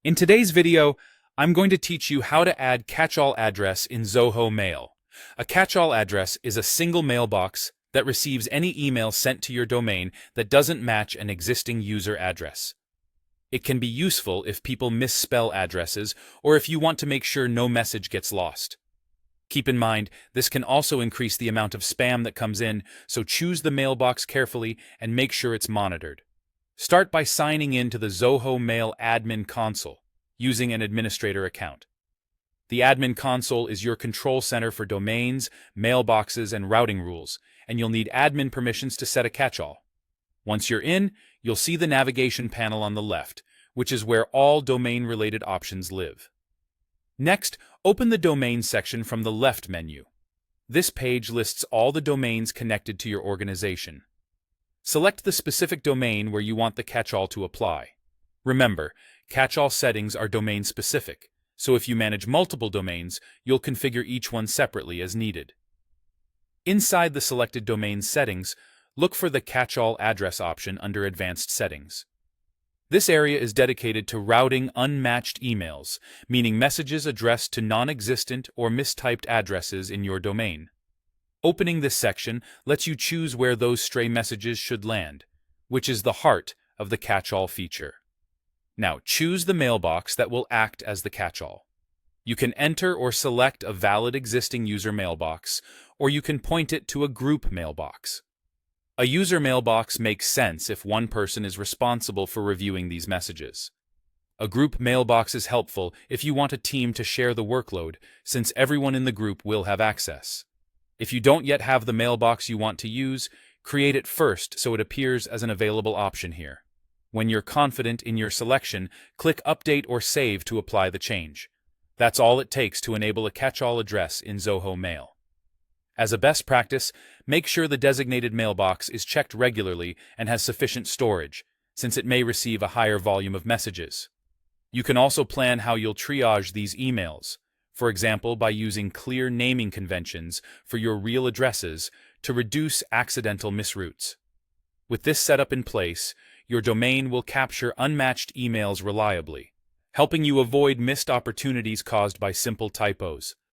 In today's video, I'm going to teach you how to add catch-all address in Zoho Mail. A catch-all address is a single mailbox that receives any email sent to your domain that doesn't match an existing user address. It can be useful if people misspell addresses or if you want to make sure no message gets lost. Keep in mind, this can also increase the amount of spam that comes in, so choose the mailbox carefully and make sure it's monitored. Start by signing in to the Zoho Mail Admin Console using an administrator account. The Admin Console is your control center for domains, mailboxes, and routing rules, and you'll need admin permissions to set a catch-all. Once you're in, you'll see the navigation panel on the left, which is where all domain-related options live. Next, open the Domain section from the left menu. This page lists all the domains connected to your organization. Select the specific domain where you want the catch-all to apply. Remember, catch-all settings are domain-specific, so if you manage multiple domains, you'll configure each one separately as needed. Inside the selected domain settings, look for the Catch-all Address option under Advanced Settings. This area is dedicated to routing unmatched emails, meaning messages addressed to non-existent or mistyped addresses in your domain. Opening this section lets you choose where those stray messages should land, which is the heart of the catch-all feature. Now, choose the mailbox that will act as the catch-all. You can enter or select a valid existing user mailbox, or you can point it to a group mailbox. A user mailbox makes sense if one person is responsible for reviewing these messages. A group mailbox is helpful if you want a team to share the workload, since everyone in the group will have access. If you don't yet have the mailbox you want to use, create it first so it appears as an available option here. When you're confident in your selection, click Update or Save to apply the change. That's all it takes to enable a catch-all address in Zoho Mail. As a best practice, make sure the designated mailbox is checked regularly and has sufficient storage, since it may receive a higher volume of messages. You can also plan how you'll triage these emails, for example by using clear naming conventions for your real addresses to reduce accidental misroutes. With this setup in place, your domain will capture unmatched emails reliably, helping you avoid missed opportunities caused by simple typos.